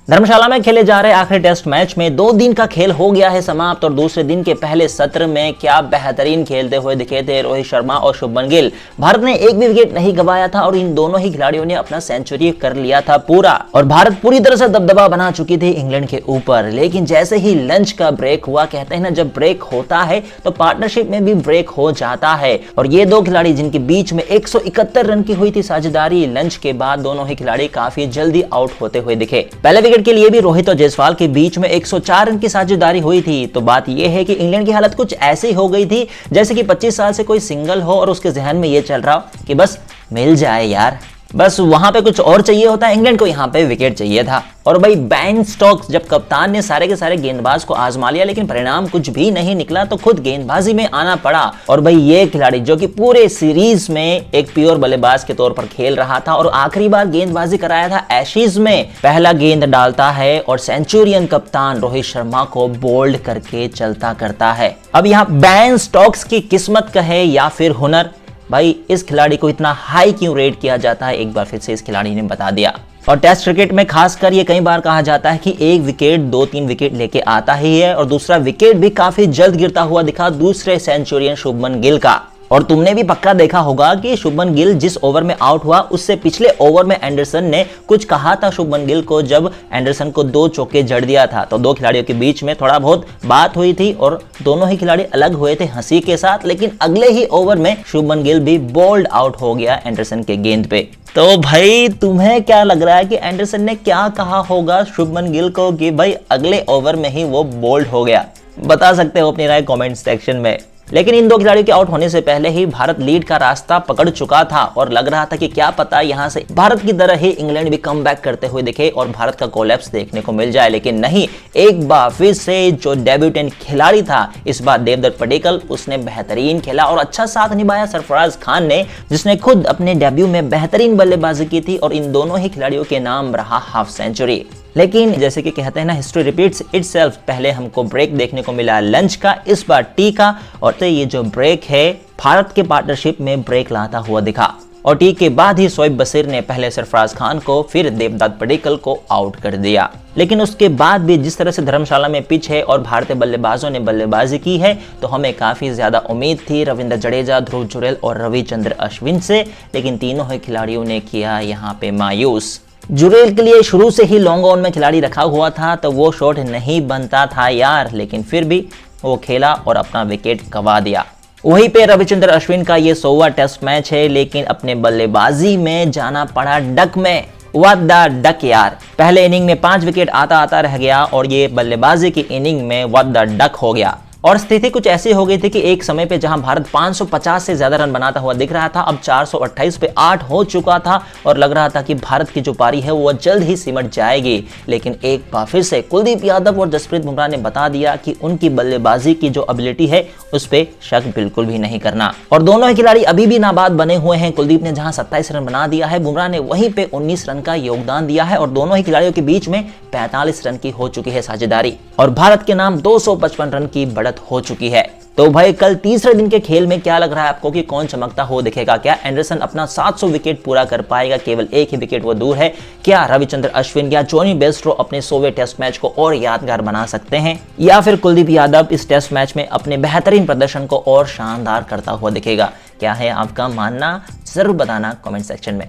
धर्मशाला में खेले जा रहे आखिरी टेस्ट मैच में 2 दिन का खेल हो गया है समाप्त और दूसरे दिन के पहले सत्र में क्या बेहतरीन खेलते हुए दिखे थे रोहित शर्मा और शुभमन गिल। भारत ने एक भी विकेट नहीं गंवाया था और इन दोनों ही खिलाड़ियों ने अपना सेंचुरी कर लिया था पूरा और भारत पूरी तरह से दबदबा बना चुकी थी इंग्लैंड के ऊपर। लेकिन जैसे ही लंच का ब्रेक हुआ, कहते हैं ना जब ब्रेक होता है तो पार्टनरशिप में भी ब्रेक हो जाता है और ये दो खिलाड़ी जिनके बीच में 171 रन की हुई थी साझेदारी, लंच के बाद दोनों ही खिलाड़ी काफी जल्दी आउट होते हुए दिखे। पहले के लिए भी रोहित और जायसवाल के बीच में 104 रन की साझेदारी हुई थी। तो बात यह है कि इंग्लैंड की हालत कुछ ऐसी हो गई थी जैसे कि 25 साल से कोई सिंगल हो और उसके जहन में यह चल रहा हो कि बस मिल जाए यार, बस वहां पे कुछ और चाहिए होता है, इंग्लैंड को यहां पे विकेट चाहिए था। और भाई बेन स्टोक्स जब कप्तान ने सारे के सारे गेंदबाज को आजमा लिया लेकिन परिणाम कुछ भी नहीं निकला तो खुद गेंदबाजी में आना पड़ा। और भाई ये खिलाड़ी जो कि पूरे सीरीज में एक प्योर बल्लेबाज के तौर पर खेल रहा था और आखिरी बार गेंदबाजी कराया था एशेज में, पहला गेंद डालता है और सेंचुरियन कप्तान रोहित शर्मा को बोल्ड करके चलता करता है। अब यहाँ बेन स्टोक्स की किस्मत कहे या फिर हुनर, भाई इस खिलाड़ी को इतना हाई क्यों रेट किया जाता है एक बार फिर से इस खिलाड़ी ने बता दिया। और टेस्ट क्रिकेट में खासकर ये कई बार कहा जाता है कि एक विकेट 2-3 विकेट लेके आता ही है और दूसरा विकेट भी काफी जल्द गिरता हुआ दिखा दूसरे सेंचुरियन शुभमन गिल का। और तुमने भी पक्का देखा होगा कि शुभमन गिल जिस ओवर में आउट हुआ उससे पिछले ओवर में एंडरसन ने कुछ कहा था शुभमन गिल को जब एंडरसन को 2 चौके जड़ दिया था। तो दो खिलाड़ियों के बीच में थोड़ा बहुत बात हुई थी और दोनों ही खिलाड़ी अलग हुए थे हंसी के साथ, लेकिन अगले ही ओवर में शुभमन गिल भी बोल्ड आउट हो गया एंडरसन के गेंद पे। तो भाई तुम्हें क्या लग रहा है कि एंडरसन ने क्या कहा होगा शुभमन गिल को कि भाई अगले ओवर में ही वो बोल्ड हो गया? बता सकते हो अपनी राय कमेंट सेक्शन में। लेकिन इन दो खिलाड़ियों के आउट होने से पहले ही भारत लीड का रास्ता पकड़ चुका था और लग रहा था कि क्या पता यहां से भारत की तरह ही इंग्लैंड भी कमबैक करते हुए दिखे और भारत का कोलैप्स देखने को मिल जाए। लेकिन नहीं, एक बार फिर से जो डेब्यूटेंट खिलाड़ी था इस बार देवदत्त पडिक्कल, उसने बेहतरीन खेला और अच्छा साथ निभाया सरफराज खान ने, जिसने खुद अपने डेब्यू में बेहतरीन बल्लेबाजी की थी और इन दोनों ही खिलाड़ियों के नाम रहा हाफ सेंचुरी। लेकिन जैसे कि कहते हैं ना हिस्ट्री रिपीट्स इटसेल्फ, पहले हमको ब्रेक देखने को मिला लंच का, इस बार टी का, और तो ये जो ब्रेक है भारत के पार्टनरशिप में ब्रेक लाता हुआ दिखा। और टी के बाद ही शोएब बशीर ने पहले सरफराज खान को फिर देवदत्त पडिक्कल को आउट कर दिया। लेकिन उसके बाद भी जिस तरह से धर्मशाला में पिच है और भारतीय बल्लेबाजों ने बल्लेबाजी की है तो हमें काफी ज्यादा उम्मीद थी रविंद्र जडेजा, ध्रुव जुरैल और रविचंद्र अश्विन से, लेकिन तीनों ही खिलाड़ियों ने किया यहाँ पे मायूस। जुरैल के लिए शुरू से ही लॉन्ग ऑन में खिलाड़ी रखा हुआ था तो वो शॉट नहीं बनता था यार, लेकिन फिर भी वो खेला और अपना विकेट गंवा दिया। वहीं पे रविचंद्र अश्विन का ये 100वां टेस्ट मैच है लेकिन अपने बल्लेबाजी में जाना पड़ा डक में। व्हाट द डक यार, पहले इनिंग में 5 विकेट आता आता रह गया और ये बल्लेबाजी की इनिंग में व्हाट द डक हो गया। और स्थिति कुछ ऐसी हो गई थी कि एक समय पे जहां भारत 550 से ज्यादा रन बनाता हुआ दिख रहा था, अब 428 पे 8 हो चुका था और लग रहा था कि भारत की जो पारी है वो जल्द ही सिमट जाएगी। लेकिन एक बार फिर से कुलदीप यादव और जसप्रीत बुमराह ने बता दिया कि उनकी बल्लेबाजी की जो एबिलिटी है उस पर शक बिल्कुल भी नहीं करना। और दोनों ही खिलाड़ी अभी भी नाबाद बने हुए हैं। कुलदीप ने जहां 27 रन बना दिया है, बुमराह ने वहीं पे 19 रन का योगदान दिया है और दोनों ही खिलाड़ियों के बीच में 45 रन की हो चुकी है साझेदारी और भारत के नाम 255 रन की बढ़त हो चुकी है। तो भाई कल तीसरे दिन के खेल में क्या लग रहा है आपको कि कौन चमकता हो दिखेगा? क्या एंडरसन अपना 700 विकेट पूरा कर पाएगा? केवल एक ही विकेट वो दूर है। क्या रविचंद्र अश्विन या जॉनी बेस्ट्रो अपने 100वें टेस्ट मैच को और यादगार बना सकते हैं, या फिर कुलदीप यादव इस टेस्ट मैच में अपने बेहतरीन प्रदर्शन को और शानदार करता हुआ दिखेगा? क्या है आपका मानना? जरूर बताना कमेंट सेक्शन में।